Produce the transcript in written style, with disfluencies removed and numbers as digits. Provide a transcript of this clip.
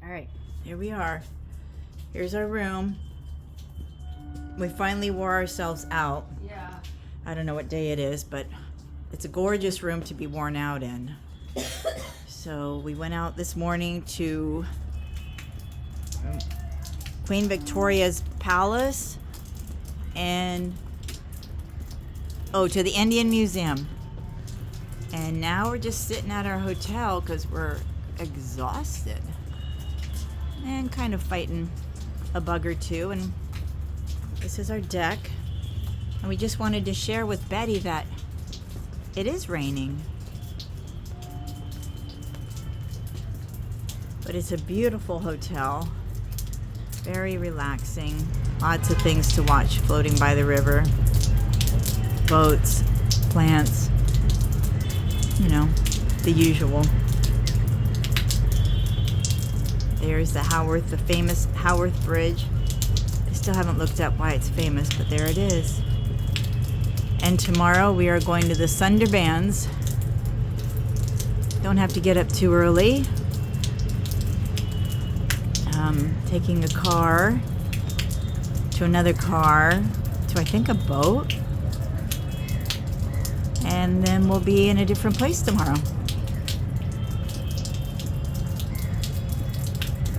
All right, here we are. Here's our room. We finally wore ourselves out. Yeah. I don't know what day it is, but it's a gorgeous room to be worn out in. So we went out this morning to Queen Victoria's Palace and to the Indian Museum. And now we're just sitting at our hotel because we're exhausted and kind of fighting a bug or two. And this is our deck. And we just wanted to share with Betty that it is raining. But it's a beautiful hotel. Very relaxing. Lots of things to watch floating by the river. Boats, plants, you know, the usual. There's the famous Haworth Bridge. I still haven't looked up why it's famous, but there it is. And tomorrow we are going to the Sundarbans. Don't have to get up too early. Taking a car to another car to I think a boat. And then we'll be in a different place tomorrow.